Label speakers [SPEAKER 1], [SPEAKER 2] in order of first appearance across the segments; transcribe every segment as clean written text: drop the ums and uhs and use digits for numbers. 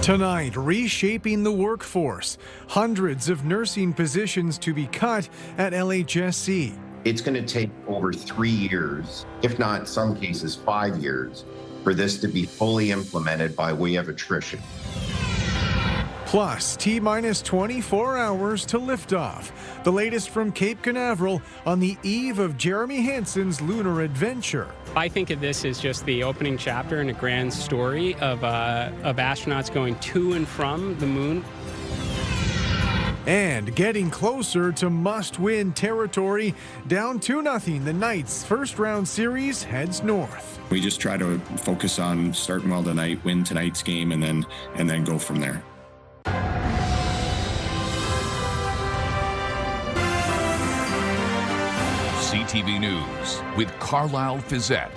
[SPEAKER 1] Tonight, reshaping the workforce. Hundreds of nursing positions to be cut at LHSC.
[SPEAKER 2] It's going to take over 3 years, if not some cases 5 years, for this to be fully implemented by way of attrition.
[SPEAKER 1] Plus, T-minus 24 hours to liftoff. The latest from Cape Canaveral on the eve of Jeremy Hansen's lunar adventure.
[SPEAKER 3] I think of this as just the opening chapter in a grand story of astronauts going to and from the moon.
[SPEAKER 1] And getting closer to must-win territory. Down 2-0, the Knights' first-round series heads north.
[SPEAKER 4] We just try to focus on starting well tonight, win tonight's game, and then go from there.
[SPEAKER 5] CTV News with Carlyle Fiset.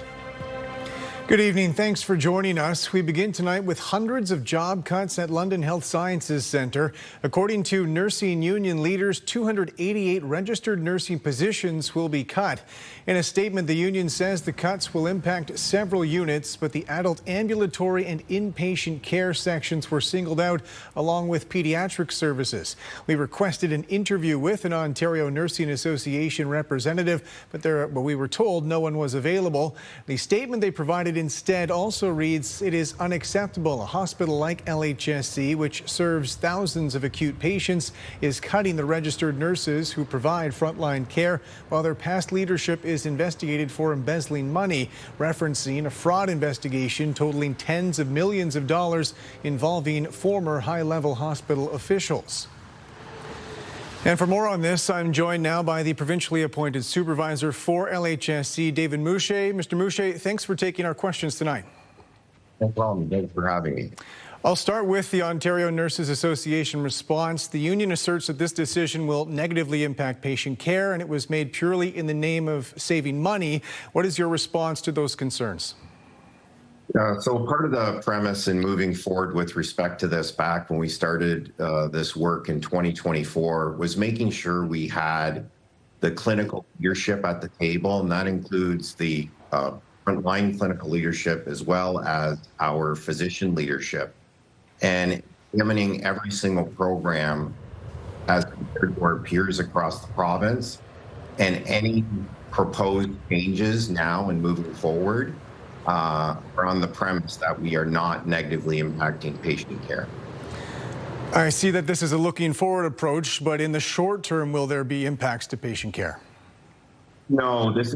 [SPEAKER 1] Good evening. Thanks for joining us. We begin tonight with hundreds of job cuts at London Health Sciences Centre. According to nursing union leaders, 288 registered nursing positions will be cut. In a statement, the union says the cuts will impact several units, but the adult ambulatory and inpatient care sections were singled out, along with pediatric services. We requested an interview with an Ontario Nursing Association representative, but we were told no one was available. The statement they provided instead also reads, "It is unacceptable. A hospital like LHSC, which serves thousands of acute patients, is cutting the registered nurses who provide frontline care, while their past leadership is investigated for embezzling money," referencing a fraud investigation totaling tens of millions of dollars involving former high-level hospital officials. And for more on this, I'm joined now by the provincially appointed supervisor for LHSC, David Mouche. Mr. Mouche, thanks for taking our questions tonight.
[SPEAKER 2] No problem. Thanks for having me.
[SPEAKER 1] I'll start with the Ontario Nurses Association response. The union asserts that this decision will negatively impact patient care, and it was made purely in the name of saving money. What is your response to those concerns?
[SPEAKER 2] So part of the premise in moving forward with respect to this back when we started this work in 2024 was making sure we had the clinical leadership at the table, and that includes the frontline clinical leadership as well as our physician leadership, and examining every single program as compared to our peers across the province, and any proposed changes now and moving forward are on the premise that we are not negatively impacting patient care.
[SPEAKER 1] I see that this is a looking forward approach, but in the short term, will there be impacts to patient care?
[SPEAKER 2] No, this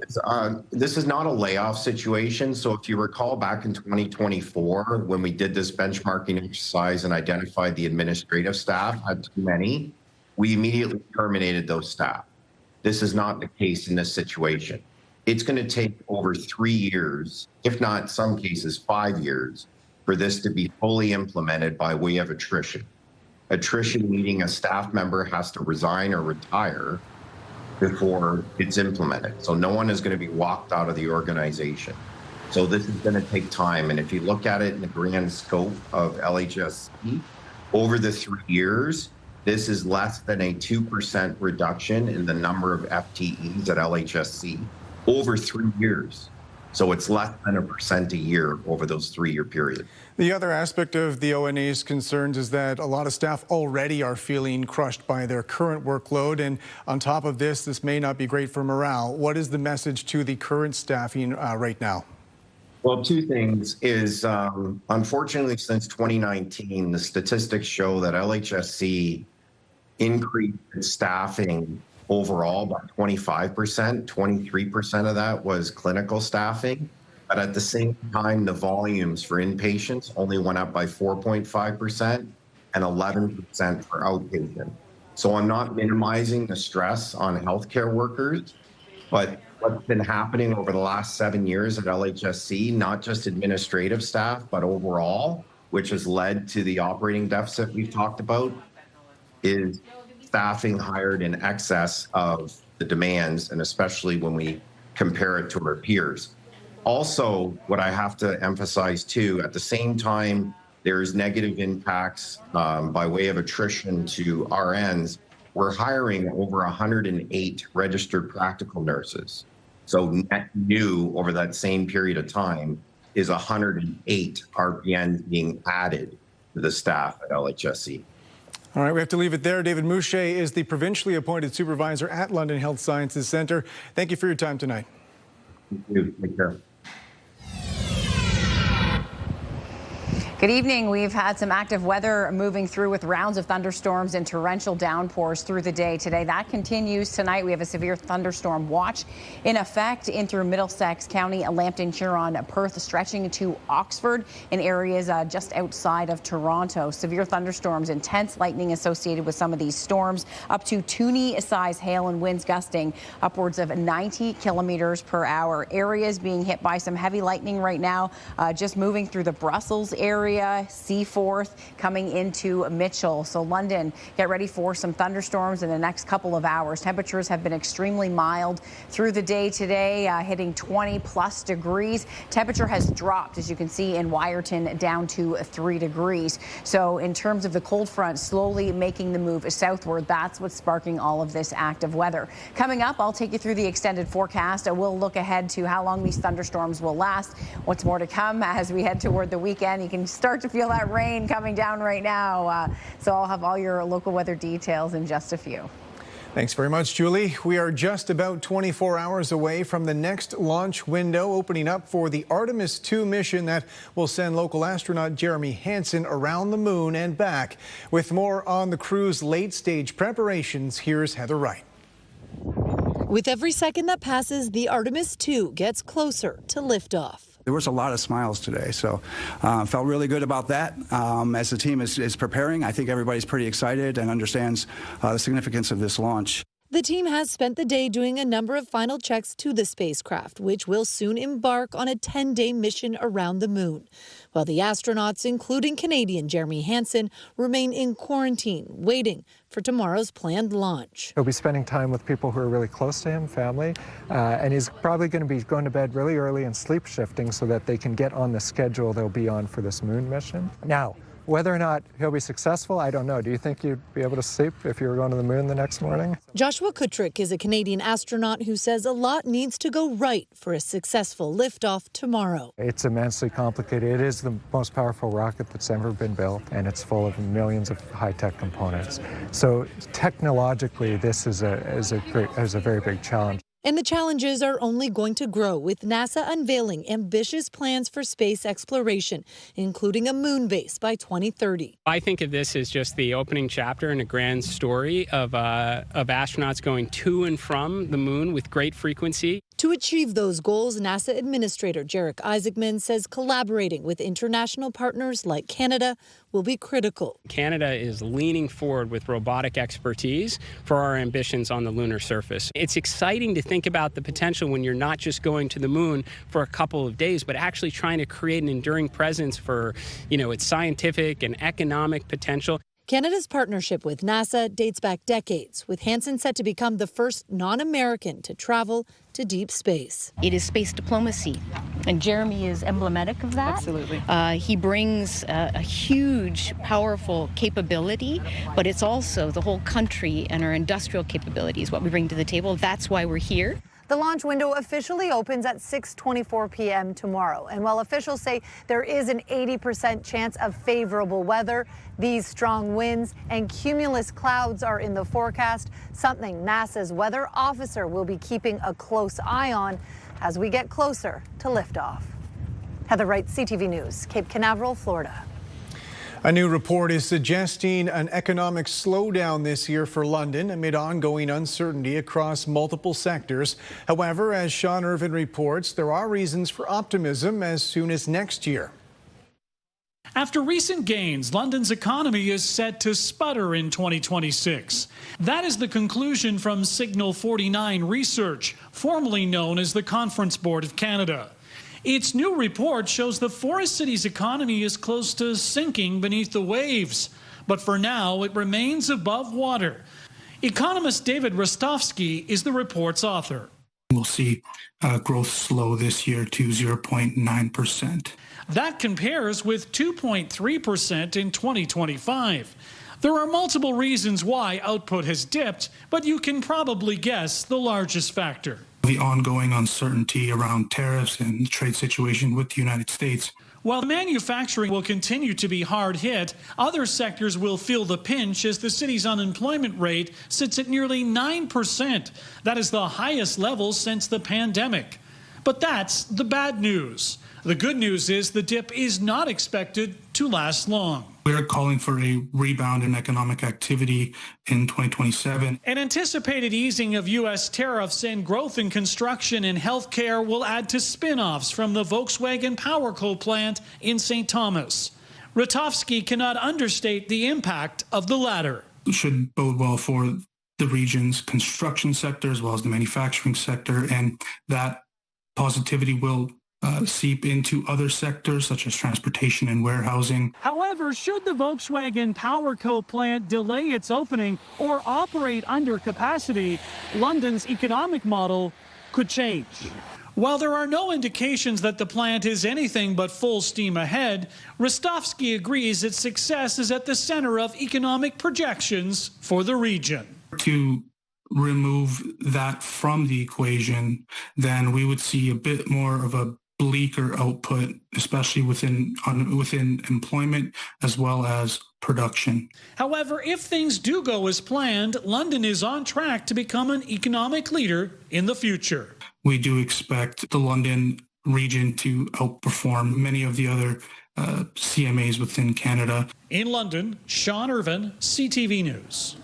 [SPEAKER 2] is not a layoff situation. So if you recall back in 2024, when we did this benchmarking exercise and identified the administrative staff had too many, we immediately terminated those staff. This is not the case in this situation. It's going to take over 3 years, if not some cases 5 years, for this to be fully implemented by way of attrition. Attrition meaning a staff member has to resign or retire before it's implemented. So no one is going to be walked out of the organization. So this is going to take time. And if you look at it in the grand scope of LHSC, over the 3 years, this is less than a 2% reduction in the number of FTEs at LHSC. Over 3 years. So it's less than 1% a year over those 3-year period.
[SPEAKER 1] The other aspect of the ONA's concerns is that a lot of staff already are feeling crushed by their current workload. And on top of this may not be great for morale. What is the message to the current staffing right now?
[SPEAKER 2] Well, two things is, unfortunately, since 2019, the statistics show that LHSC increased its staffing overall by 25%, 23% of that was clinical staffing. But at the same time, the volumes for inpatients only went up by 4.5% and 11% for outpatient. So I'm not minimizing the stress on healthcare workers, but what's been happening over the last 7 years at LHSC, not just administrative staff, but overall, which has led to the operating deficit we've talked about, is staffing hired in excess of the demands, and especially when we compare it to our peers. Also, what I have to emphasize too, at the same time, there's negative impacts by way of attrition to RNs. We're hiring over 108 registered practical nurses. So net new over that same period of time is 108 RPNs being added the staff at LHSC.
[SPEAKER 1] All right, we have to leave it there. David Mouche is the provincially appointed supervisor at London Health Sciences Centre. Thank you for your time tonight.
[SPEAKER 2] Thank you. Take care.
[SPEAKER 6] Good evening. We've had some active weather moving through with rounds of thunderstorms and torrential downpours through the day today. That continues tonight. We have a severe thunderstorm watch in effect in through Middlesex County, Lambton, Huron, Perth, stretching to Oxford in areas just outside of Toronto. Severe thunderstorms, intense lightning associated with some of these storms, up to Toonie-size hail and winds gusting upwards of 90 kilometers per hour. Areas being hit by some heavy lightning right now, just moving through the Brussels area, Seaforth, coming into Mitchell. So London, get ready for some thunderstorms in the next couple of hours. Temperatures have been extremely mild through the day today, hitting 20+ degrees. Temperature has dropped, as you can see in Wyerton, down to 3 degrees. So in terms of the cold front slowly making the move southward, that's what's sparking all of this active weather. Coming up, I'll take you through the extended forecast. We'll look ahead to how long these thunderstorms will last, what's more to come as we head toward the weekend. You can start to feel that rain coming down right now. So I'll have all your local weather details in just a few.
[SPEAKER 1] Thanks very much, Julie. We are just about 24 hours away from the next launch window opening up for the Artemis II mission that will send local astronaut Jeremy Hansen around the moon and back. With more on the crew's late-stage preparations, here's Heather Wright.
[SPEAKER 7] With every second that passes, the Artemis II gets closer to liftoff.
[SPEAKER 8] There was a lot of smiles today, so felt really good about that. As the team is preparing, I think everybody's pretty excited and understands the significance of this launch.
[SPEAKER 7] The team has spent the day doing a number of final checks to the spacecraft, which will soon embark on a 10-day mission around the moon, while the astronauts, including Canadian Jeremy Hansen, remain in quarantine, waiting for tomorrow's planned launch.
[SPEAKER 9] He'll be spending time with people who are really close to him, family, and he's probably going to be going to bed really early and sleep shifting so that they can get on the schedule they'll be on for this moon mission. Now, whether or not he'll be successful, I don't know. Do you think you'd be able to sleep if you were going to the moon the next morning?
[SPEAKER 7] Joshua Kutrick is a Canadian astronaut who says a lot needs to go right for a successful liftoff tomorrow.
[SPEAKER 9] It's immensely complicated. It is the most powerful rocket that's ever been built, and it's full of millions of high-tech components. So technologically, this is a very big challenge.
[SPEAKER 7] And the challenges are only going to grow, with NASA unveiling ambitious plans for space exploration, including a moon base by 2030.
[SPEAKER 3] I think of this as just the opening chapter in a grand story of astronauts going to and from the moon with great frequency.
[SPEAKER 7] To achieve those goals, NASA Administrator Jarek Isaacman says collaborating with international partners like Canada will be critical.
[SPEAKER 3] Canada is leaning forward with robotic expertise for our ambitions on the lunar surface. It's exciting to think about the potential when you're not just going to the moon for a couple of days, but actually trying to create an enduring presence for, its scientific and economic potential.
[SPEAKER 7] Canada's partnership with NASA dates back decades, with Hansen set to become the first non-American to travel to deep space.
[SPEAKER 10] It is space diplomacy, and Jeremy is emblematic of that.
[SPEAKER 6] Absolutely.
[SPEAKER 10] He brings a huge, powerful capability, but it's also the whole country and our industrial capabilities, what we bring to the table. That's why we're here.
[SPEAKER 11] The launch window officially opens at 6:24 p.m. tomorrow. And while officials say there is an 80% chance of favorable weather, these strong winds and cumulus clouds are in the forecast, something NASA's weather officer will be keeping a close eye on as we get closer to liftoff. Heather Wright, CTV News, Cape Canaveral, Florida.
[SPEAKER 1] A new report is suggesting an economic slowdown this year for London amid ongoing uncertainty across multiple sectors. However, as Sean Irvin reports, there are reasons for optimism as soon as next year.
[SPEAKER 12] After recent gains, London's economy is set to sputter in 2026. That is the conclusion from Signal 49 Research, formerly known as the Conference Board of Canada. Its new report shows the Forest City's economy is close to sinking beneath the waves, but for now it remains above water. Economist David Rostovsky is the report's author.
[SPEAKER 13] We'll see growth slow this year to 0.9%.
[SPEAKER 12] That compares with 2.3% in 2025. There are multiple reasons why output has dipped, but you can probably guess the largest factor.
[SPEAKER 13] The ongoing uncertainty around tariffs and the trade situation with the United States.
[SPEAKER 12] While manufacturing will continue to be hard hit, other sectors will feel the pinch as the city's unemployment rate sits at nearly 9%. That is the highest level since the pandemic. But that's the bad news. The good news is the dip is not expected to last long.
[SPEAKER 13] We're calling for a rebound in economic activity in 2027.
[SPEAKER 12] An anticipated easing of U.S. tariffs and growth in construction and healthcare will add to spin-offs from the Volkswagen PowerCo plant in St. Thomas. Ratovsky cannot understate the impact of the latter.
[SPEAKER 13] It should bode well for the region's construction sector as well as the manufacturing sector, and that positivity will seep into other sectors such as transportation and warehousing.
[SPEAKER 12] However, should the Volkswagen PowerCo plant delay its opening or operate under capacity, London's economic model could change. While there are no indications that the plant is anything but full steam ahead, Rostovsky agrees its success is at the center of economic projections for the region.
[SPEAKER 13] To remove that from the equation, then we would see a bit more of a bleaker output, especially within employment as well as production.
[SPEAKER 12] However, if things do go as planned, London is on track to become an economic leader in the future.
[SPEAKER 13] We do expect the London region to outperform many of the other CMAs within Canada.
[SPEAKER 12] In London, Sean Irvin, CTV News.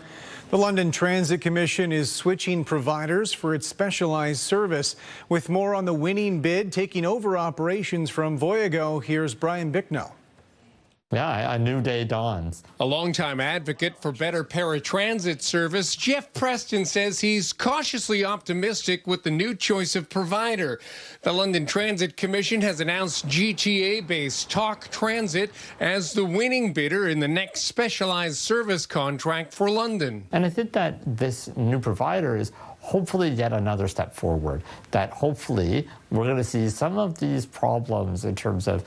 [SPEAKER 1] The London Transit Commission is switching providers for its specialized service. With more on the winning bid taking over operations from Voyago, here's Brian Bicknell.
[SPEAKER 14] Yeah, a new day dawns.
[SPEAKER 15] A longtime advocate for better paratransit service, Jeff Preston says he's cautiously optimistic with the new choice of provider. The London Transit Commission has announced GTA-based Talk Transit as the winning bidder in the next specialized service contract for London.
[SPEAKER 14] And I think that this new provider is hopefully yet another step forward, that hopefully we're going to see some of these problems in terms of,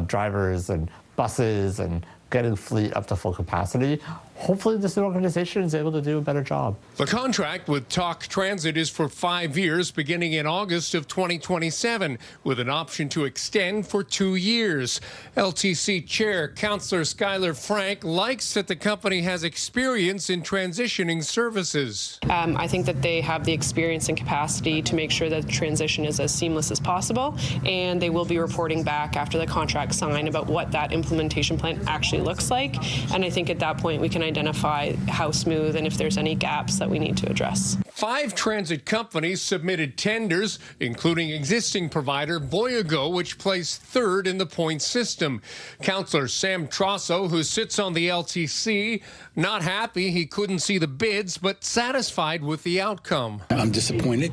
[SPEAKER 14] drivers and buses and getting fleet up to full capacity. Hopefully this new organization is able to do a better job.
[SPEAKER 15] The contract with Talk Transit is for 5 years, beginning in August of 2027, with an option to extend for 2 years. LTC Chair Councillor Skylar Frank likes that the company has experience in transitioning services.
[SPEAKER 16] I think that they have the experience and capacity to make sure that the transition is as seamless as possible, and they will be reporting back after the contract signed about what that implementation plan actually looks like. And I think at that point we can identify how smooth and if there's any gaps that we need to address.
[SPEAKER 15] 5 transit companies submitted tenders, including existing provider Voyago, which placed 3rd in the points system. Councillor Sam Trosso, who sits on the LTC, not happy he couldn't see the bids, but satisfied with the outcome.
[SPEAKER 17] I'm disappointed.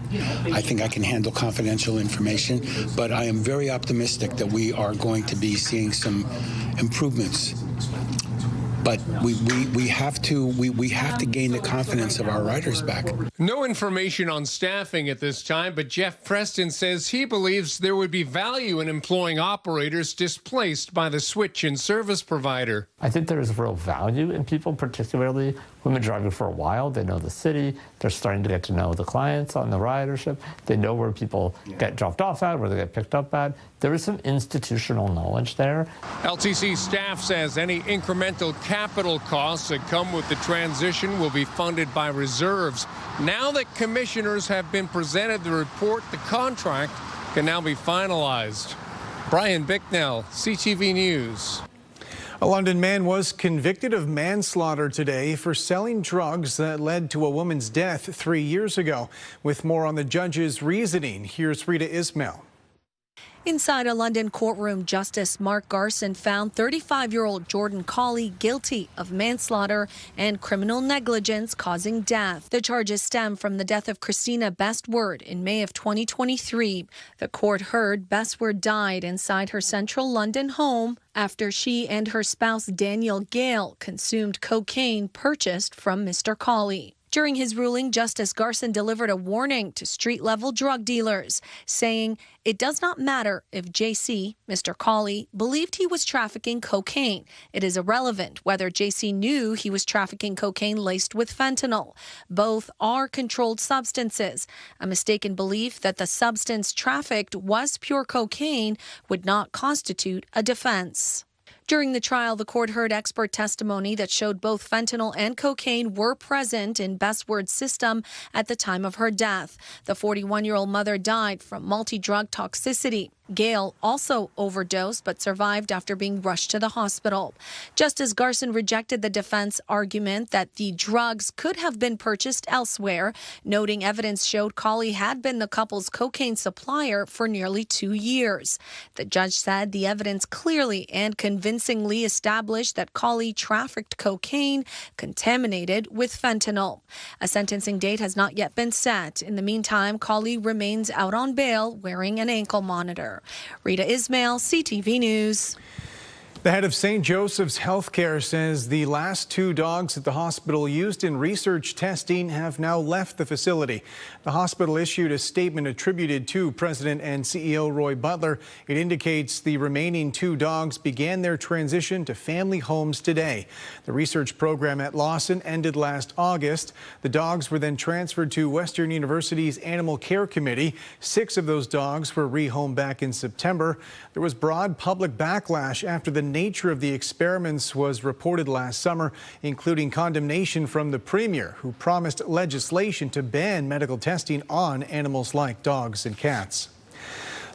[SPEAKER 17] I think I can handle confidential information, but I am very optimistic that we are going to be seeing some improvements. But we have to gain the confidence of our riders back.
[SPEAKER 15] No information on staffing at this time, but Jeff Preston says he believes there would be value in employing operators displaced by the switch in service provider.
[SPEAKER 14] I think there is real value in people, particularly who've been driving for a while. They know the city. They're starting to get to know the clients on the ridership. They know where people get dropped off at, where they get picked up at. There is some institutional knowledge there.
[SPEAKER 15] LTC staff says any incremental capital costs that come with the transition will be funded by reserves. Now that commissioners have been presented the report, the contract can now be finalized. Brian Bicknell, CTV News.
[SPEAKER 1] A London man was convicted of manslaughter today for selling drugs that led to a woman's death 3 years ago. With more on the judge's reasoning, here's Rita Ismail.
[SPEAKER 18] Inside a London courtroom, Justice Mark Garson found 35-year-old Jordan Cawley guilty of manslaughter and criminal negligence causing death. The charges stem from the death of Christina Bestward in May of 2023. The court heard Bestward died inside her central London home after she and her spouse Daniel Gale consumed cocaine purchased from Mr. Cawley. During his ruling, Justice Garson delivered a warning to street-level drug dealers, saying it does not matter if JC, Mr. Carlyle, believed he was trafficking cocaine. It is irrelevant whether JC knew he was trafficking cocaine laced with fentanyl. Both are controlled substances. A mistaken belief that the substance trafficked was pure cocaine would not constitute a defense. During the trial, the court heard expert testimony that showed both fentanyl and cocaine were present in Bestward's system at the time of her death. The 41-year-old mother died from multi-drug toxicity. Gail also overdosed but survived after being rushed to the hospital. Justice Garson rejected the defense argument that the drugs could have been purchased elsewhere, noting evidence showed Carlyle had been the couple's cocaine supplier for nearly 2 years. The judge said the evidence clearly and convincingly established that Carlyle trafficked cocaine contaminated with fentanyl. A sentencing date has not yet been set. In the meantime, Carlyle remains out on bail wearing an ankle monitor. Rita Ismail, CTV News.
[SPEAKER 1] The head of St. Joseph's Healthcare says the last 2 dogs at the hospital used in research testing have now left the facility. The hospital issued a statement attributed to President and CEO Roy Butler. It indicates the remaining 2 dogs began their transition to family homes today. The research program at Lawson ended last August. The dogs were then transferred to Western University's Animal Care Committee. 6 of those dogs were rehomed back in September. There was broad public backlash after the nature of the experiments was reported last summer, including condemnation from the Premier, who promised legislation to ban medical testing on animals like dogs and cats.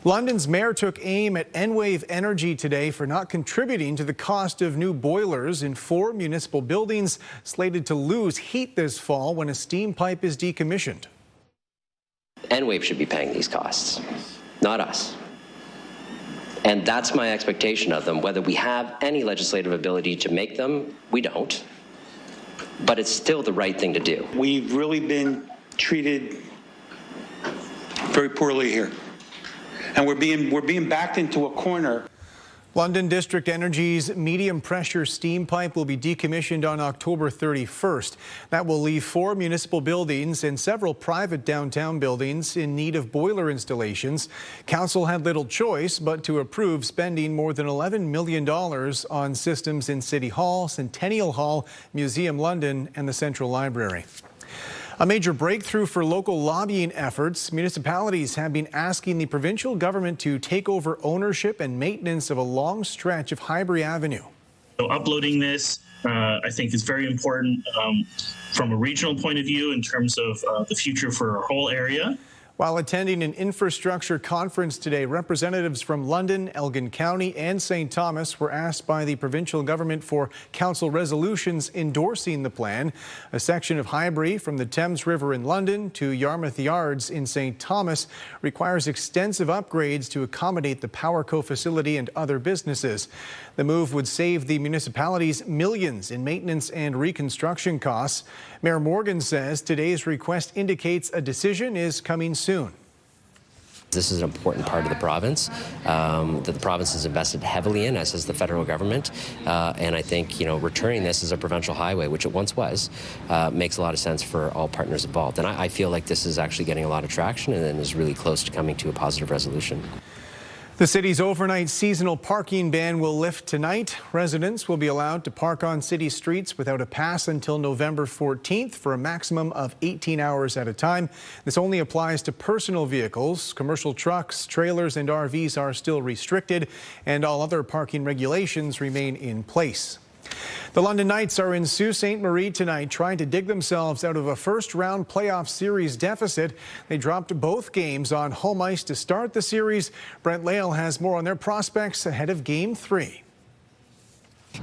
[SPEAKER 1] London's mayor took aim at Enwave Energy today for not contributing to the cost of new boilers in 4 municipal buildings slated to lose heat this fall when a steam pipe is decommissioned.
[SPEAKER 19] Enwave should be paying these costs, not us. And that's my expectation of them. Whether we have any legislative ability to make them, we don't. But it's still the right thing to do.
[SPEAKER 20] We've really been treated very poorly here. And we're being backed into a corner.
[SPEAKER 1] London District Energy's medium pressure steam pipe will be decommissioned on October 31st. That will leave 4 municipal buildings and several private downtown buildings in need of boiler installations. Council had little choice but to approve spending more than $11 million on systems in City Hall, Centennial Hall, Museum London and the Central Library. A major breakthrough for local lobbying efforts. Municipalities have been asking the provincial government to take over ownership and maintenance of a long stretch of Highbury Avenue.
[SPEAKER 21] So uploading this, I think, is very important from a regional point of view in terms of the future for our whole area.
[SPEAKER 1] While attending an infrastructure conference today, representatives from London, Elgin County and St. Thomas were asked by the provincial government for council resolutions endorsing the plan. A section of Highbury from the Thames River in London to Yarmouth Yards in St. Thomas requires extensive upgrades to accommodate the PowerCo facility and other businesses. The move would save the municipalities millions in maintenance and reconstruction costs. Mayor Morgan says today's request indicates a decision is coming soon.
[SPEAKER 19] This is an important part of the province that the province has invested heavily in, as has the federal government. And I think, returning this as a provincial highway, which it once was, makes a lot of sense for all partners involved. And I feel like this is actually getting a lot of traction and is really close to coming to a positive resolution.
[SPEAKER 1] The city's overnight seasonal parking ban will lift tonight. Residents will be allowed to park on city streets without a pass until November 14th for a maximum of 18 hours at a time. This only applies to personal vehicles. Commercial trucks, trailers and RVs are still restricted, and all other parking regulations remain in place. The London Knights are in Sault Ste. Marie tonight, trying to dig themselves out of a first-round playoff series deficit. They dropped both games on home ice to start the series. Brent Lail has more on their prospects ahead of Game 3.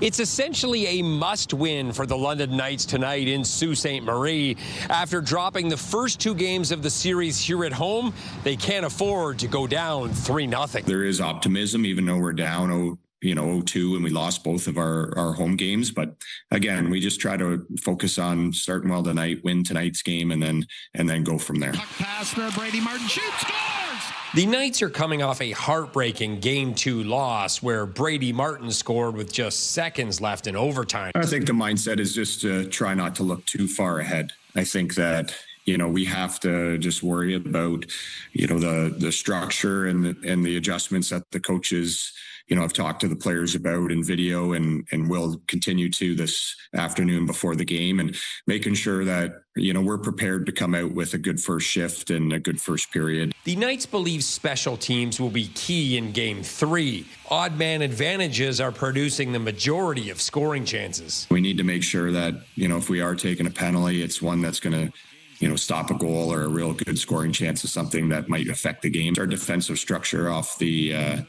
[SPEAKER 22] It's essentially a must-win for the London Knights tonight in Sault Ste. Marie. After dropping the first 2 games of the series here at home, they can't afford to go down 3-0.
[SPEAKER 4] There is optimism, even though we're down 0-2 and we lost both of our home games. But again, we just try to focus on starting well tonight, win tonight's game, and then go from there.
[SPEAKER 23] Puck pass for Brady Martin, shoots, scores!
[SPEAKER 22] The Knights are coming off a heartbreaking Game 2 loss where Brady Martin scored with just seconds left in overtime.
[SPEAKER 4] I think the mindset is just to try not to look too far ahead. I think that, we have to just worry about, the structure and the adjustments that the coaches, I've talked to the players about in video and will continue to this afternoon before the game, and making sure that, we're prepared to come out with a good first shift and a good first period.
[SPEAKER 22] The Knights believe special teams will be key in Game 3. Odd man advantages are producing the majority of scoring chances.
[SPEAKER 4] We need to make sure that, if we are taking a penalty, it's one that's going to, stop a goal or a real good scoring chance of something that might affect the game. Our defensive structure off the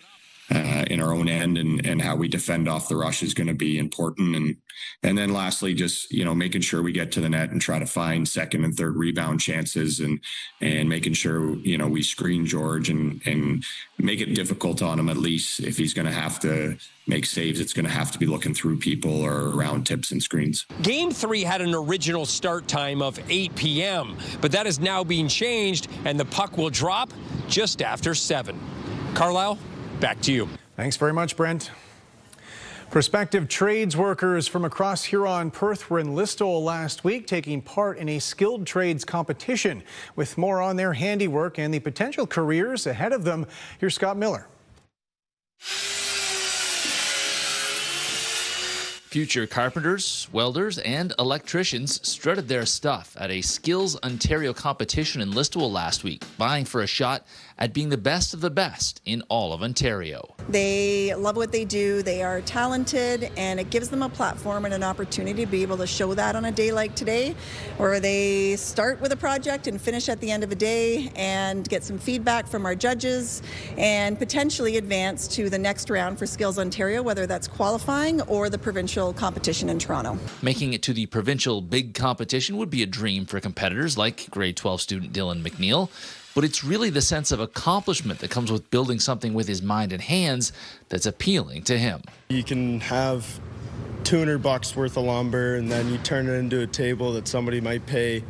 [SPEAKER 4] in our own end and how we defend off the rush is going to be important. And then lastly, just, making sure we get to the net and try to find second and third rebound chances and making sure, we screen George and make it difficult on him. At least if he's going to have to make saves, it's going to have to be looking through people or around tips and screens.
[SPEAKER 22] Game 3 had an original start time of 8 p.m., but that is now being changed and the puck will drop just after 7. Carlyle, back to you.
[SPEAKER 1] Thanks very much, Brent. Prospective trades workers from across Huron-Perth were in Listowel last week taking part in a skilled trades competition. With more on their handiwork and the potential careers ahead of them, here's Scott Miller.
[SPEAKER 2] Future carpenters, welders, and electricians strutted their stuff at a Skills Ontario competition in Listowel last week, vying for a shot at being the best of the best in all of Ontario.
[SPEAKER 5] They love what they do, they are talented, and it gives them a platform and an opportunity to be able to show that on a day like today, where they start with a project and finish at the end of a day and get some feedback from our judges and potentially advance to the next round for Skills Ontario, whether that's qualifying or the provincial competition in Toronto.
[SPEAKER 2] Making it to the provincial big competition would be a dream for competitors like grade 12 student Dylan McNeil, but it's really the sense of accomplishment that comes with building something with his mind and hands that's appealing to him.
[SPEAKER 23] You can have $200 worth of lumber and then you turn it into a table that somebody might pay,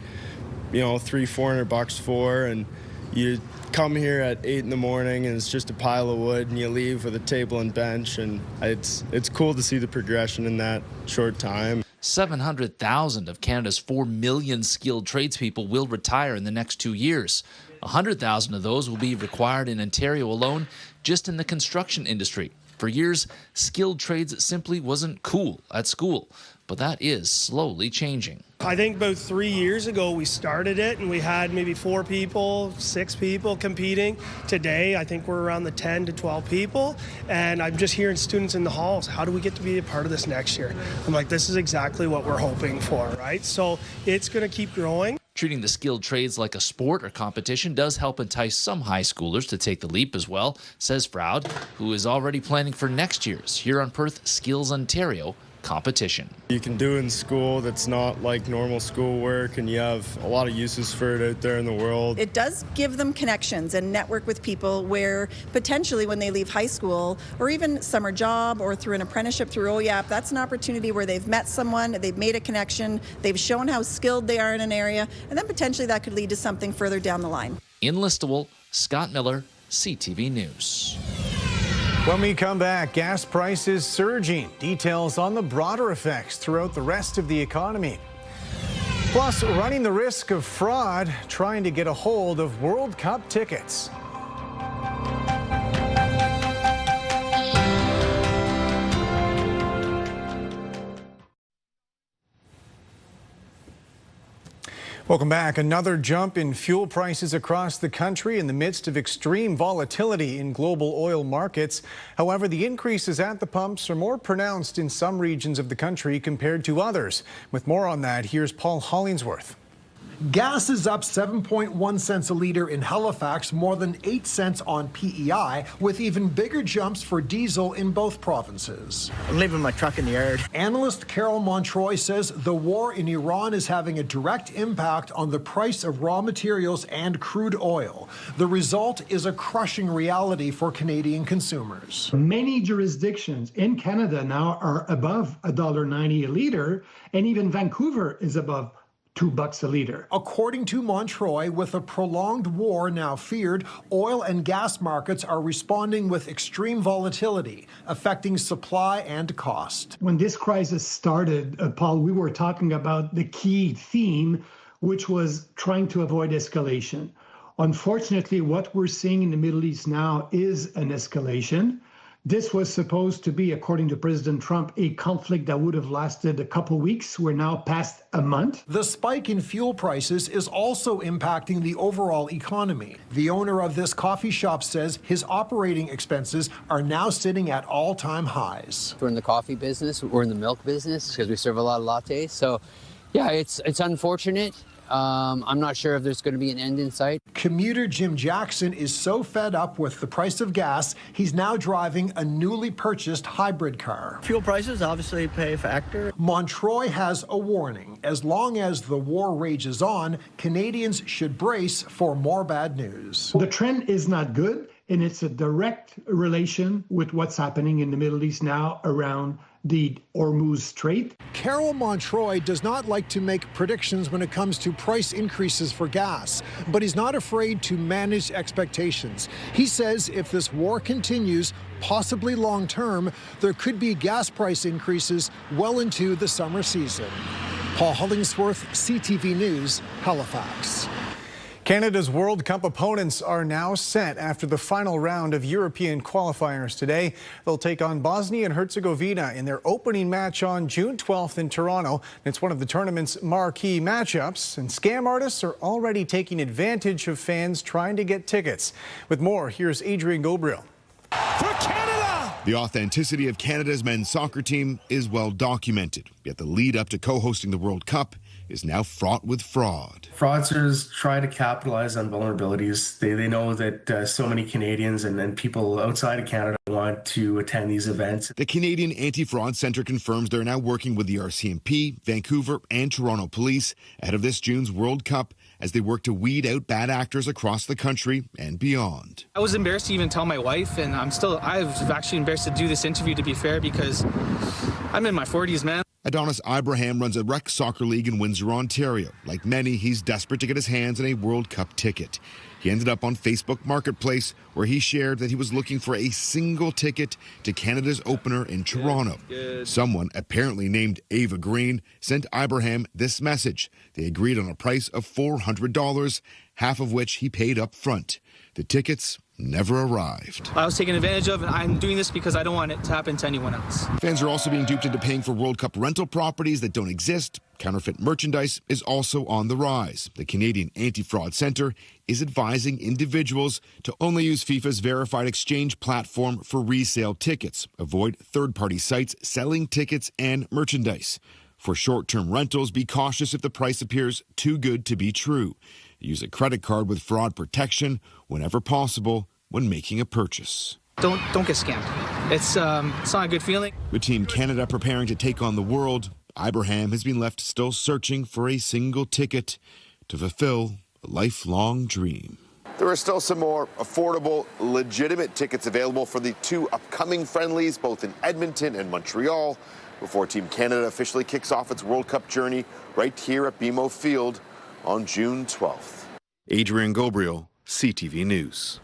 [SPEAKER 23] $300-400 for, and you come here at 8 in the morning and it's just a pile of wood, and you leave with a table and bench, and it's cool to see the progression in that short time.
[SPEAKER 2] 700,000 of Canada's 4 million skilled tradespeople will retire in the next 2 years. 100,000 of those will be required in Ontario alone, just in the construction industry. For years, skilled trades simply wasn't cool at school, but that is slowly changing.
[SPEAKER 24] I think about 3 years ago we started it and we had maybe 4 people, 6 people competing. Today I think we're around the 10 to 12 people, and I'm just hearing students in the halls, how do we get to be a part of this next year? I'm like, this is exactly what we're hoping for, right? So it's going to keep growing.
[SPEAKER 2] Treating the skilled trades like a sport or competition does help entice some high schoolers to take the leap as well, says Froud, who is already planning for next year's Huron-Perth Skills Ontario competition.
[SPEAKER 23] You can do in school that's not like normal schoolwork, and you have a lot of uses for it out there in the world.
[SPEAKER 5] It does give them connections and network with people where potentially when they leave high school or even summer job or through an apprenticeship through OYAP, that's an opportunity where they've met someone, they've made a connection, they've shown how skilled they are in an area, and then potentially that could lead to something further down the line.
[SPEAKER 2] In Listowel, Scott Miller, CTV News.
[SPEAKER 1] When we come back, gas prices surging. Details on the broader effects throughout the rest of the economy. Plus, running the risk of fraud trying to get a hold of World Cup tickets. Welcome back. Another jump in fuel prices across the country in the midst of extreme volatility in global oil markets. However, the increases at the pumps are more pronounced in some regions of the country compared to others. With more on that, here's Paul Hollingsworth.
[SPEAKER 25] Gas is up 7.1 cents a litre in Halifax, more than 8 cents on PEI, with even bigger jumps for diesel in both provinces.
[SPEAKER 26] I'm leaving my truck in the yard.
[SPEAKER 25] Analyst Carol Montroy says the war in Iran is having a direct impact on the price of raw materials and crude oil. The result is a crushing reality for Canadian consumers.
[SPEAKER 27] Many jurisdictions in Canada now are above $1.90 a litre, and even Vancouver is above $2 a liter.
[SPEAKER 25] According to Montroy, with a prolonged war now feared, oil and gas markets are responding with extreme volatility, affecting supply and cost.
[SPEAKER 27] When this crisis started, Paul, we were talking about the key theme, which was trying to avoid escalation. Unfortunately, what we're seeing in the Middle East now is an escalation. This was supposed to be, according to President Trump, a conflict that would have lasted a couple weeks. We're now past a month.
[SPEAKER 25] The spike in fuel prices is also impacting the overall economy. The owner of this coffee shop says his operating expenses are now sitting at all-time highs.
[SPEAKER 3] We're in the coffee business. We're in the milk business because we serve a lot of lattes. So, yeah, it's unfortunate. I'm not sure if there's going to be an end in sight.
[SPEAKER 25] Commuter Jim Jackson is so fed up with the price of gas, he's now driving a newly purchased hybrid car.
[SPEAKER 6] Fuel prices obviously play a factor.
[SPEAKER 25] Montroy has a warning. As long as the war rages on, Canadians should brace for more bad news.
[SPEAKER 27] The trend is not good, and it's a direct relation with what's happening in the Middle East now around the Hormuz Strait.
[SPEAKER 25] Carol Montroy does not like to make predictions when it comes to price increases for gas, but he's not afraid to manage expectations. He says if this war continues, possibly long term, there could be gas price increases well into the summer season. Paul Hollingsworth, CTV News, Halifax. Canada's World Cup opponents are now set after the final round of European qualifiers today. They'll take on Bosnia and Herzegovina in their opening match on June 12th in Toronto. It's one of the tournament's marquee matchups, and scam artists are already taking advantage of fans trying to get tickets. With more, here's Adrian Gabriel.
[SPEAKER 7] For Canada! The authenticity of Canada's men's soccer team is well documented, yet the lead up to co-hosting the World Cup is now fraught with fraud.
[SPEAKER 8] Fraudsters try to capitalize on vulnerabilities. They know that so many Canadians and people outside of Canada want to attend these events.
[SPEAKER 7] The Canadian Anti-Fraud Centre confirms they're now working with the RCMP, Vancouver and Toronto police ahead of this June's World Cup as they work to weed out bad actors across the country and beyond.
[SPEAKER 9] I was embarrassed to even tell my wife, and I was actually embarrassed to do this interview, to be fair, because I'm in my 40s, man.
[SPEAKER 7] Adonis Ibrahim runs a rec soccer league in Windsor, Ontario. Like many, he's desperate to get his hands on a World Cup ticket. He ended up on Facebook Marketplace, where he shared that he was looking for a single ticket to Canada's opener in Toronto.
[SPEAKER 9] Good.
[SPEAKER 7] Someone, apparently named Ava Green, sent Ibrahim this message. They agreed on a price of $400, half of which he paid up front. The tickets never arrived.
[SPEAKER 9] I was taken advantage of, and I'm doing this because I don't want it to happen to anyone else.
[SPEAKER 7] Fans are also being duped into paying for World Cup rental properties that don't exist. Counterfeit merchandise is also on the rise. The Canadian Anti-Fraud Centre is advising individuals to only use FIFA's verified exchange platform for resale tickets. Avoid third-party sites selling tickets and merchandise. For short-term rentals, be cautious if the price appears too good to be true. Use a credit card with fraud protection whenever possible when making a purchase.
[SPEAKER 9] Don't get scammed. It's not a good feeling.
[SPEAKER 7] With Team Canada preparing to take on the world, Ibrahim has been left still searching for a single ticket to fulfill a lifelong dream.
[SPEAKER 10] There are still some more affordable, legitimate tickets available for the two upcoming friendlies, both in Edmonton and Montreal, before Team Canada officially kicks off its World Cup journey right here at BMO Field on June 12th.
[SPEAKER 7] Adrian Gabriel, CTV News.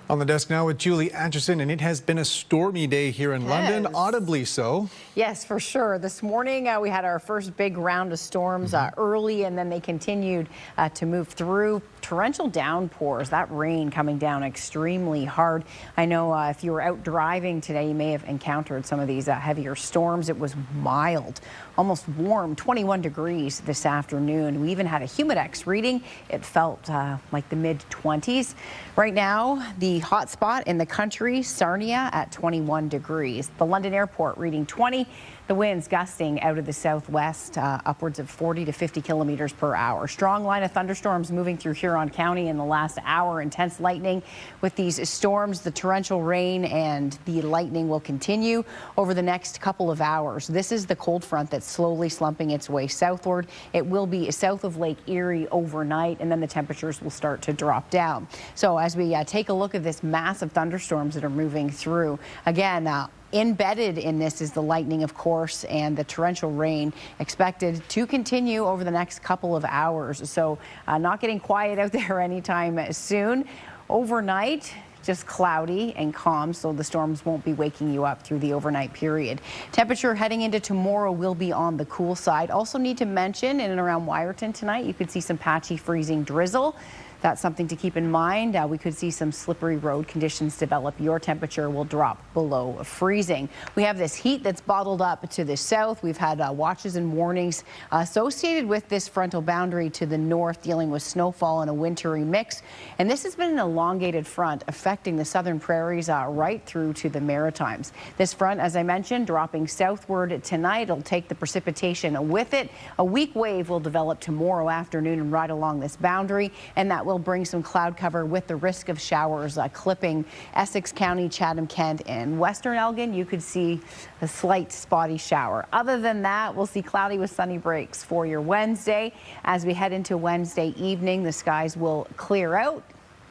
[SPEAKER 1] On the desk now with Julie Atchison, and it has been a stormy day here in London, audibly so.
[SPEAKER 26] Yes, for sure. This morning we had our first big round of storms early, and then they continued to move through. Torrential downpours, that rain coming down extremely hard. I know if you were out driving today, you may have encountered some of these heavier storms. It was mild, almost warm, 21 degrees this afternoon. We even had a humidex reading. It felt like the mid-20s. Right now, the hot spot in the country, Sarnia at 21 degrees. The London airport reading 20. The winds gusting out of the southwest, upwards of 40 to 50 kilometers per hour. Strong line of thunderstorms moving through Huron County in the last hour. Intense lightning with these storms. The torrential rain and the lightning will continue over the next couple of hours. This is the cold front that's slowly slumping its way southward. It will be south of Lake Erie overnight, and then the temperatures will start to drop down. So as we take a look at this massive thunderstorms that are moving through, again, Embedded in this is the lightning, of course, and the torrential rain expected to continue over the next couple of hours. So not getting quiet out there anytime soon. Overnight, just cloudy and calm, so the storms won't be waking you up through the overnight period. Temperature heading into tomorrow will be on the cool side. Also need to mention, in and around Wyerton tonight, you could see some patchy freezing drizzle. That's something to keep in mind. We could see some slippery road conditions develop. Your temperature will drop below freezing. We have this heat that's bottled up to the south. We've had watches and warnings associated with this frontal boundary to the north, dealing with snowfall and a wintry mix. And this has been an elongated front affecting the southern prairies right through to the Maritimes. This front, as I mentioned, dropping southward tonight. It'll take the precipitation with it. A weak wave will develop tomorrow afternoon and right along this boundary, and that will bring some cloud cover with the risk of showers clipping Essex County, Chatham-Kent, and Western Elgin. You could see a slight spotty shower. Other than that, we'll see cloudy with sunny breaks for your Wednesday. As we head into Wednesday evening, the skies will clear out,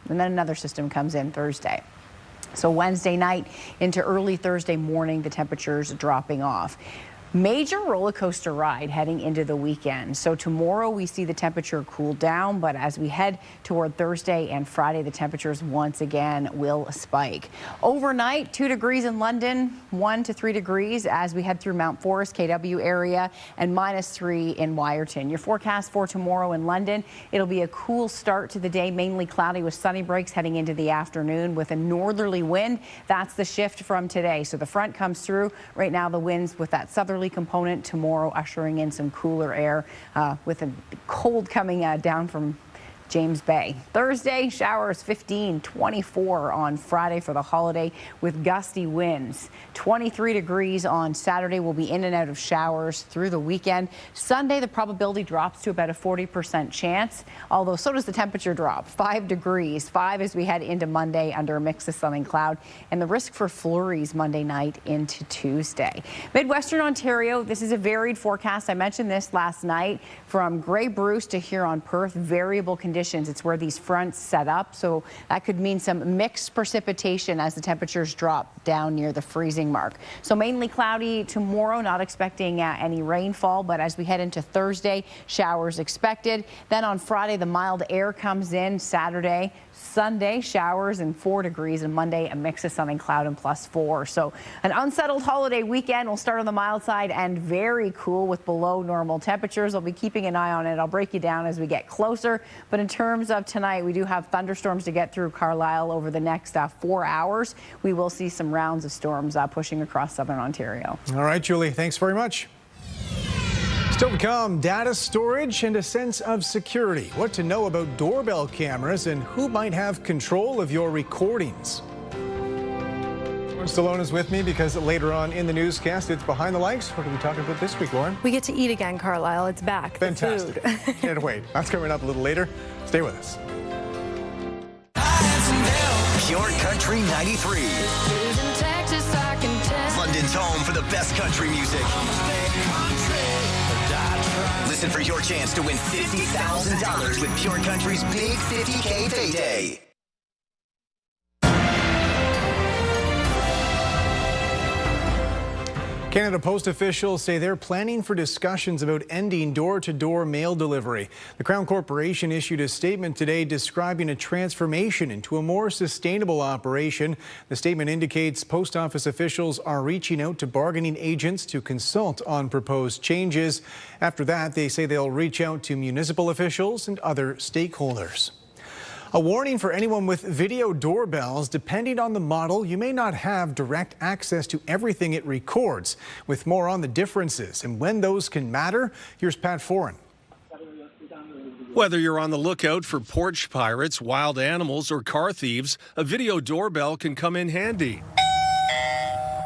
[SPEAKER 26] and then another system comes in Thursday. So Wednesday night into early Thursday morning, the temperatures dropping off. Major roller coaster ride heading into the weekend. So tomorrow we see the temperature cool down, but as we head toward Thursday and Friday, the temperatures once again will spike. Overnight, 2 degrees in London, 1 to 3 degrees as we head through Mount Forest, KW area, and -3 in Wyerton. Your forecast for tomorrow in London, it'll be a cool start to the day, mainly cloudy with sunny breaks heading into the afternoon with a northerly wind. That's the shift from today. So the front comes through. Right now the winds with that southerly component, tomorrow ushering in some cooler air with a cold coming down from James Bay. Thursday, showers 15, 24 on Friday for the holiday with gusty winds. 23 degrees on Saturday. We'll be in and out of showers through the weekend. Sunday, the probability drops to about a 40% chance, although so does the temperature drop. 5 degrees, 5 as we head into Monday under a mix of sun and cloud, and the risk for flurries Monday night into Tuesday. Midwestern Ontario, this is a varied forecast. I mentioned this last night. From Grey Bruce to Huron Perth, variable conditions. It's where these fronts set up, so that could mean some mixed precipitation as the temperatures drop down near the freezing mark. So mainly cloudy tomorrow, not expecting any rainfall, but as we head into Thursday, showers expected. Then on Friday, the mild air comes in. Saturday, Sunday, showers and 4 degrees, and Monday, a mix of sun and cloud and +4. So an unsettled holiday weekend. We'll start on the mild side and very cool with below normal temperatures. I'll be keeping an eye on it. I'll break you down as we get closer. But in terms of tonight, we do have thunderstorms to get through Carlyle over the next 4 hours. We will see some rounds of storms pushing across southern Ontario.
[SPEAKER 1] All right, Julie, thanks very much. Still to come, data storage and a sense of security. What to know about doorbell cameras and who might have control of your recordings. Lauren Stallone is with me because later on in the newscast, it's Behind the Lights. What are we talking about this week, Lauren?
[SPEAKER 11] We get to eat again, Carlyle. It's back.
[SPEAKER 1] Fantastic.
[SPEAKER 11] The food.
[SPEAKER 1] Can't wait. That's coming up a little later. Stay with us.
[SPEAKER 12] Pure Country 93. London's home for the best country music. Listen for your chance to win $50,000 with Pure Country's Big 50K Payday.
[SPEAKER 1] Canada Post officials say they're planning for discussions about ending door-to-door mail delivery. The Crown Corporation issued a statement today describing a transformation into a more sustainable operation. The statement indicates post office officials are reaching out to bargaining agents to consult on proposed changes. After that, they say they'll reach out to municipal officials and other stakeholders. A warning for anyone with video doorbells. Depending on the model, you may not have direct access to everything it records. With more on the differences and when those can matter, here's Pat Foran.
[SPEAKER 13] Whether you're on the lookout for porch pirates, wild animals, or car thieves, a video doorbell can come in handy.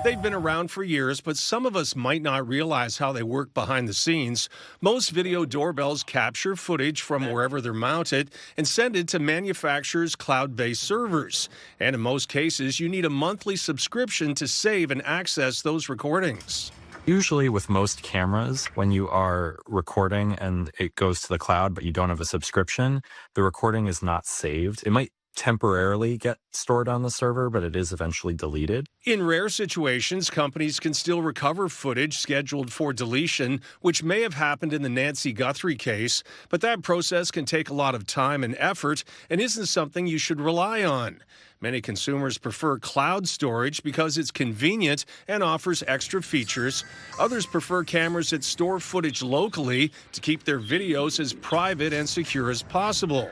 [SPEAKER 13] They've been around for years, but some of us might not realize how they work behind the scenes. Most video doorbells capture footage from wherever they're mounted and send it to manufacturers' cloud-based servers. And in most cases, you need a monthly subscription to save and access those recordings.
[SPEAKER 14] Usually with most cameras, when you are recording and it goes to the cloud, but you don't have a subscription, the recording is not saved. It might temporarily get stored on the server, but it is eventually deleted.
[SPEAKER 13] In rare situations, companies can still recover footage scheduled for deletion, which may have happened in the Nancy Guthrie case, but that process can take a lot of time and effort and isn't something you should rely on. Many consumers prefer cloud storage because it's convenient and offers extra features. Others prefer cameras that store footage locally to keep their videos as private and secure as possible.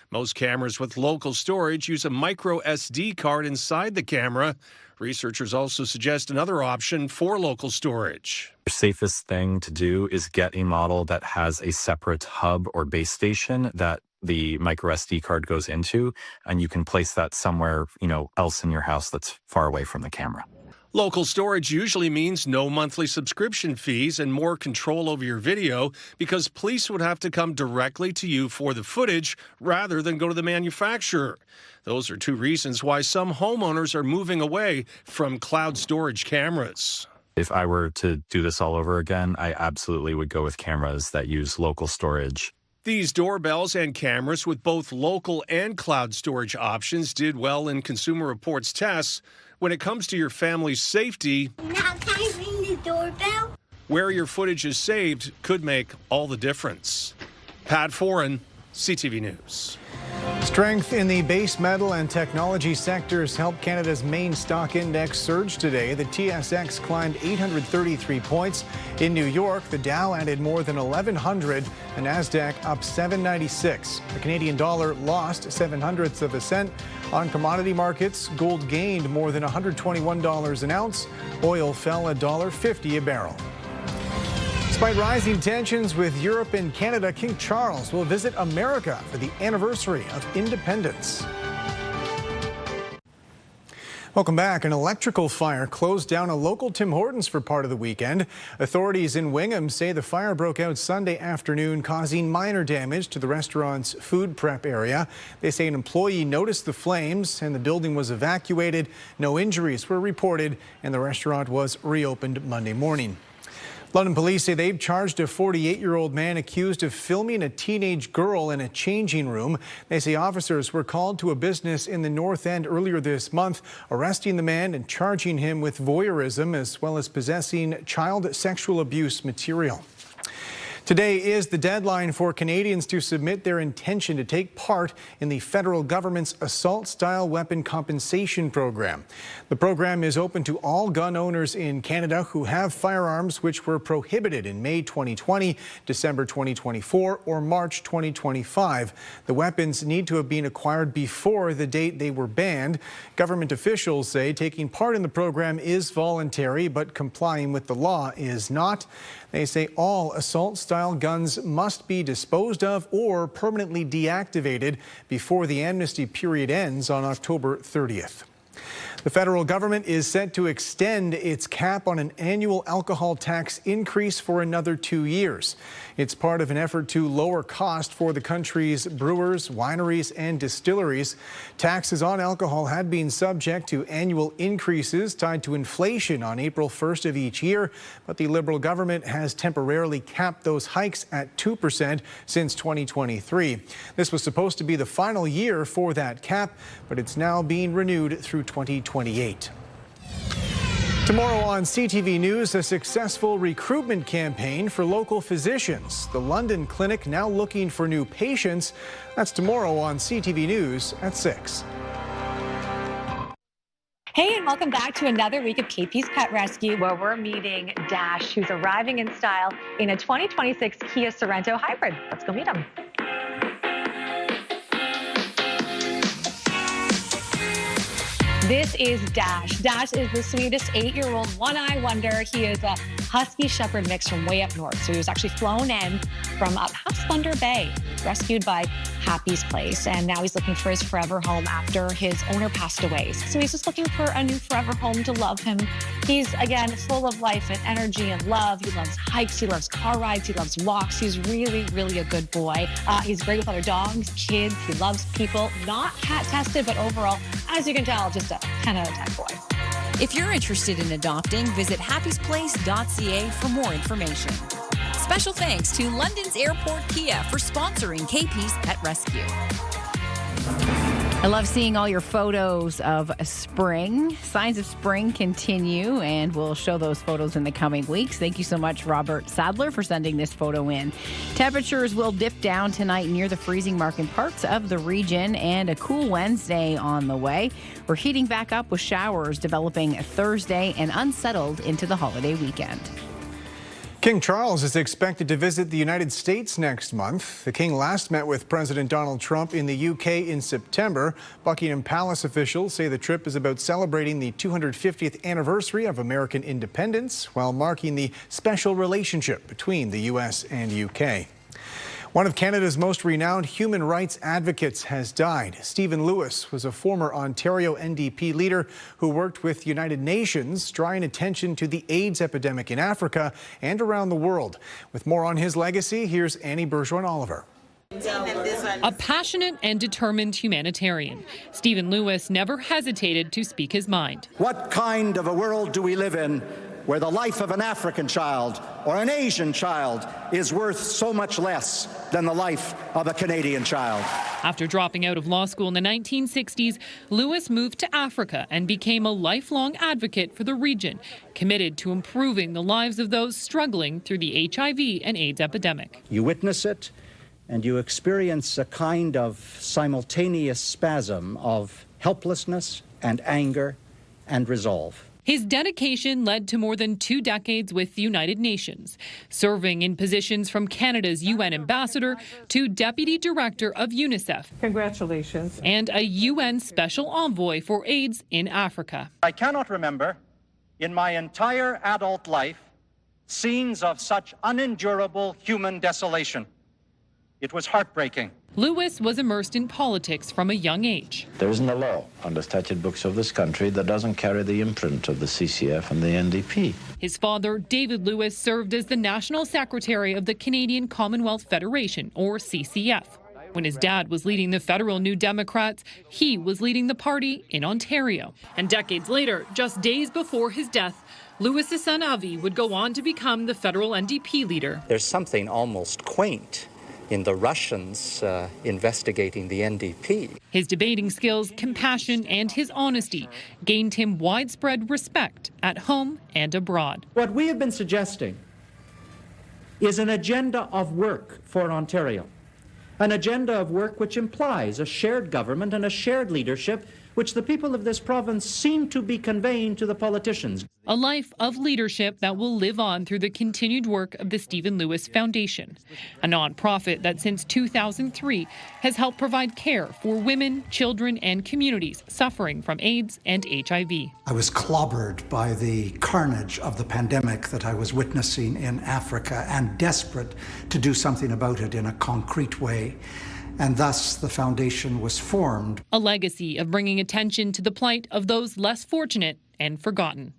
[SPEAKER 13] Most cameras with local storage use a micro SD card inside the camera. Researchers also suggest another option for local storage.
[SPEAKER 14] The safest thing to do is get a model that has a separate hub or base station that the micro SD card goes into, and you can place that somewhere, else in your house that's far away from the camera.
[SPEAKER 13] Local storage usually means no monthly subscription fees and more control over your video because police would have to come directly to you for the footage rather than go to the manufacturer. Those are two reasons why some homeowners are moving away from cloud storage cameras.
[SPEAKER 14] If I were to do this all over again, I absolutely would go with cameras that use local storage.
[SPEAKER 13] These doorbells and cameras with both local and cloud storage options did well in Consumer Reports tests. When it comes to your family's safety,
[SPEAKER 15] now can I ring the doorbell?
[SPEAKER 13] Where your footage is saved could make all the difference. Pat Foran, CTV News.
[SPEAKER 1] Strength in the base metal and technology sectors helped Canada's main stock index surge today. The TSX climbed 833 points. In New York, the Dow added more than 1,100. The Nasdaq up 796. The Canadian dollar lost 0.07 of a cent. On commodity markets, gold gained more than $121 an ounce. Oil fell $1.50 a barrel. Despite rising tensions with Europe and Canada, King Charles will visit America for the anniversary of independence. Welcome back. An electrical fire closed down a local Tim Hortons for part of the weekend. Authorities in Wingham say the fire broke out Sunday afternoon, causing minor damage to the restaurant's food prep area. They say an employee noticed the flames and the building was evacuated. No injuries were reported and the restaurant was reopened Monday morning. London police say they've charged a 48-year-old man accused of filming a teenage girl in a changing room. They say officers were called to a business in the North End earlier this month, arresting the man and charging him with voyeurism as well as possessing child sexual abuse material. Today is the deadline for Canadians to submit their intention to take part in the federal government's assault-style weapon compensation program. The program is open to all gun owners in Canada who have firearms which were prohibited in May 2020, December 2024, or March 2025. The weapons need to have been acquired before the date they were banned. Government officials say taking part in the program is voluntary, but complying with the law is not. They say all assault-style guns must be disposed of or permanently deactivated before the amnesty period ends on October 30th. The federal government is set to extend its cap on an annual alcohol tax increase for another 2 years. It's part of an effort to lower cost for the country's brewers, wineries, and distilleries. Taxes on alcohol had been subject to annual increases tied to inflation on April 1st of each year, but the Liberal government has temporarily capped those hikes at 2% since 2023. This was supposed to be the final year for that cap, but it's now being renewed through 2028. Tomorrow on CTV News, a successful recruitment campaign for local physicians. The London clinic now looking for new patients. That's tomorrow on CTV News at 6.
[SPEAKER 16] Hey, and welcome back to another week of KP's Pet Rescue, where we're meeting Dash, who's arriving in style in a 2026 Kia Sorento Hybrid. Let's go meet him. This is Dash. Dash is the sweetest 8-year-old one-eye wonder. He is a Husky Shepherd mix from way up north. So he was actually flown in from up past Thunder Bay, rescued by Happy's Place. And now he's looking for his forever home after his owner passed away. So he's just looking for a new forever home to love him. He's, again, full of life and energy and love. He loves hikes. He loves car rides. He loves walks. He's really, really a good boy. He's great with other dogs, kids. He loves people. Not cat tested, but overall, as you can tell, just a 10 out of 10 boy.
[SPEAKER 17] If you're interested in adopting, visit happysplace.ca for more information. Special thanks to London's Airport Kia for sponsoring KP's Pet Rescue.
[SPEAKER 26] I love seeing all your photos of spring. Signs of spring continue, and we'll show those photos in the coming weeks. Thank you so much, Robert Sadler, for sending this photo in. Temperatures will dip down tonight near the freezing mark in parts of the region, and a cool Wednesday on the way. We're heating back up with showers developing Thursday and unsettled into the holiday weekend.
[SPEAKER 1] King Charles is expected to visit the United States next month. The King last met with President Donald Trump in the UK in September. Buckingham Palace officials say the trip is about celebrating the 250th anniversary of American independence while marking the special relationship between the US and UK. One of Canada's most renowned human rights advocates has died. Stephen Lewis was a former Ontario NDP leader who worked with the United Nations, drawing attention to the AIDS epidemic in Africa and around the world. With more on his legacy, here's Annie Bergeron-Oliver.
[SPEAKER 4] A passionate and determined humanitarian, Stephen Lewis never hesitated to speak his mind.
[SPEAKER 18] What kind of a world do we live in where the life of an African child or an Asian child is worth so much less than the life of a Canadian child?
[SPEAKER 4] After dropping out of law school in the 1960s, Lewis moved to Africa and became a lifelong advocate for the region, committed to improving the lives of those struggling through the HIV and AIDS epidemic.
[SPEAKER 18] You witness it, and you experience a kind of simultaneous spasm of helplessness and anger and resolve.
[SPEAKER 4] His dedication led to more than 2 decades with the United Nations, serving in positions from Canada's UN ambassador to deputy director of UNICEF.
[SPEAKER 19] Congratulations.
[SPEAKER 4] And a UN special envoy for AIDS in Africa.
[SPEAKER 18] I cannot remember in my entire adult life scenes of such unendurable human desolation. It was heartbreaking.
[SPEAKER 4] Lewis was immersed in politics from a young age.
[SPEAKER 20] There isn't a law on the statute books of this country that doesn't carry the imprint of the CCF and the NDP.
[SPEAKER 4] His father, David Lewis, served as the National Secretary of the Canadian Commonwealth Federation, or CCF. When his dad was leading the federal New Democrats, he was leading the party in Ontario. And decades later, just days before his death, Lewis's son Avi would go on to become the federal NDP leader.
[SPEAKER 21] There's something almost quaint in the Russians investigating the NDP.
[SPEAKER 4] His debating skills, compassion, and his honesty gained him widespread respect at home and abroad.
[SPEAKER 18] What we have been suggesting is an agenda of work for Ontario, an agenda of work which implies a shared government and a shared leadership which the people of this province seem to be conveying to the politicians.
[SPEAKER 4] A life of leadership that will live on through the continued work of the Stephen Lewis Foundation, a nonprofit that since 2003 has helped provide care for women, children, and communities suffering from AIDS and HIV.
[SPEAKER 22] I was clobbered by the carnage of the pandemic that I was witnessing in Africa and desperate to do something about it in a concrete way. And thus the foundation was formed.
[SPEAKER 4] A legacy of bringing attention to the plight of those less fortunate and forgotten.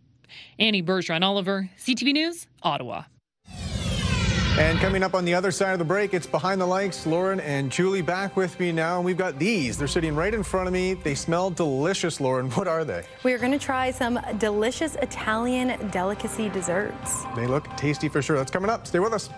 [SPEAKER 4] Annie Bergeron-Oliver, CTV News, Ottawa.
[SPEAKER 1] And coming up on the other side of the break, it's Behind the Lights. Lauren and Julie back with me now. And we've got these. They're sitting right in front of me. They smell delicious, Lauren. What are they?
[SPEAKER 11] We're going to try some delicious Italian delicacy desserts.
[SPEAKER 1] They look tasty for sure. That's coming up. Stay with us.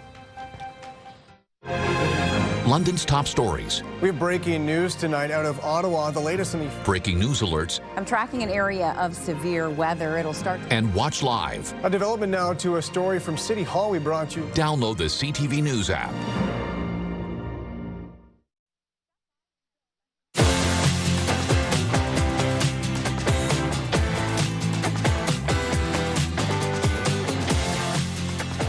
[SPEAKER 24] London's top stories.
[SPEAKER 1] We have breaking news tonight out of Ottawa. The latest in the
[SPEAKER 24] breaking news alerts.
[SPEAKER 26] I'm tracking an area of severe weather. It'll start.
[SPEAKER 24] And watch live.
[SPEAKER 1] A development now to a story from City Hall we brought you.
[SPEAKER 24] Download the CTV News app.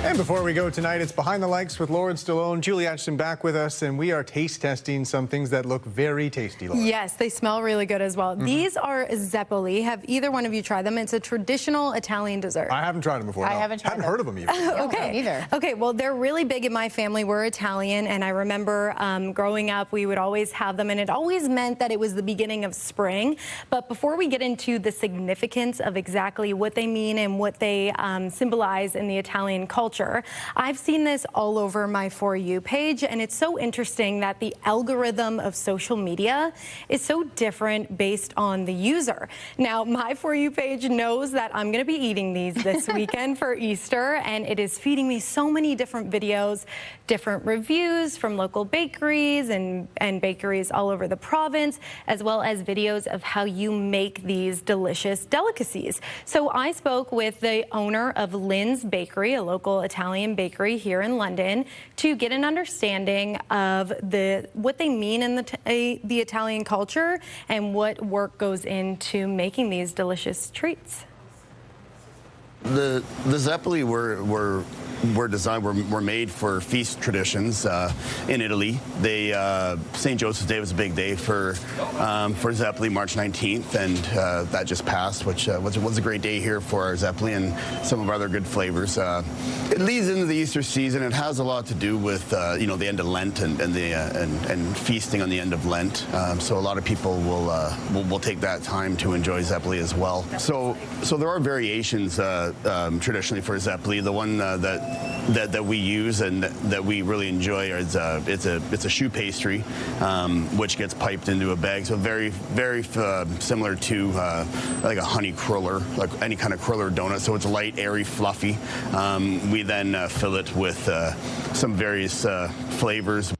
[SPEAKER 1] And before we go tonight, it's Behind the Lights with Lauren Stallone, Julie Atchison back with us, and we are taste testing some things that look very tasty, Lauren.
[SPEAKER 11] Yes, they smell really good as well. These are zeppoli. Have either one of you tried them? It's a traditional Italian dessert.
[SPEAKER 1] I haven't tried them before.
[SPEAKER 26] I haven't tried
[SPEAKER 1] them.
[SPEAKER 26] them.
[SPEAKER 1] Heard of them even.
[SPEAKER 11] Okay.
[SPEAKER 26] Either.
[SPEAKER 11] Okay, well, they're really big in my family. We're Italian, and I remember growing up, we would always have them, and it always meant that it was the beginning of spring. But before we get into the significance of exactly what they mean and what they symbolize in the Italian culture, culture. I've seen this all over my For You page, and it's so interesting that the algorithm of social media is so different based on the user. Now, my For You page knows that I'm going to be eating these this weekend for Easter, and it is feeding me so many different videos, different reviews from local bakeries and bakeries all over the province, as well as videos of how you make these delicious delicacies. So I spoke with the owner of Lynn's Bakery, a local Italian bakery here in London, to get an understanding of what they mean in the Italian culture and what work goes into making these delicious treats.
[SPEAKER 2] The zeppoli were made for feast traditions in Italy. St. Joseph's Day was a big day for zeppoli, March 19th, and that just passed, which was a great day here for our zeppoli and some of our other good flavors. It leads into the Easter season. It has a lot to do with the end of Lent and feasting on the end of Lent. So a lot of people will take that time to enjoy zeppoli as well. So there are variations traditionally for zeppoli. The one that we use and that we really enjoy is it's a choux pastry, which gets piped into a bag. So very similar to like a honey cruller, like any kind of cruller donut. So it's light, airy, fluffy. We then fill it with some various flavors.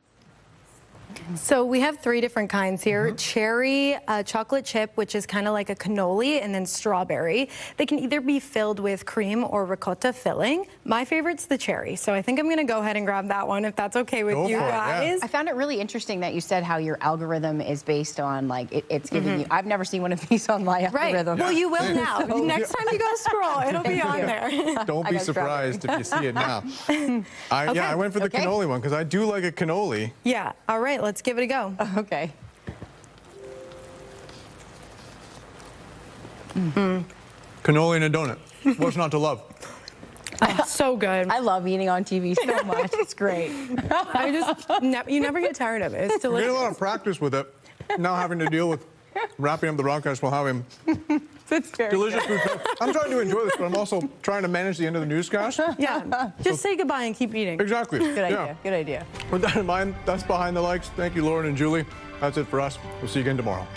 [SPEAKER 11] So we have 3 different kinds here. Cherry, chocolate chip, which is kind of like a cannoli, and then strawberry. They can either be filled with cream or ricotta filling. My favorite's the cherry, so I think I'm going to go ahead and grab that one if that's okay with you guys.
[SPEAKER 26] I found it really interesting that you said how your algorithm is based on, like, it's giving you... I've never seen one of these on my algorithm.
[SPEAKER 11] Well, you will now. Next time you go scroll, it'll be on there.
[SPEAKER 1] Don't be surprised if you see it now. I went for the cannoli one because I do like a cannoli.
[SPEAKER 11] Yeah. All right, let's give it a go.
[SPEAKER 26] Okay.
[SPEAKER 1] Cannoli and a donut. What's not to love?
[SPEAKER 11] Oh, so good.
[SPEAKER 26] I love eating on TV so much. It's great.
[SPEAKER 11] You never get tired of it. It's delicious.
[SPEAKER 1] I get a lot of practice with it. Now having to deal with wrapping up the broadcast while having delicious food. I'm trying to enjoy this, but I'm also trying to manage the end of the newscast.
[SPEAKER 11] Yeah. Just say goodbye and keep eating.
[SPEAKER 1] Exactly.
[SPEAKER 26] Good idea. Good idea.
[SPEAKER 1] With that in mind, that's Behind the Likes. Thank you, Lauren and Julie. That's it for us. We'll see you again tomorrow.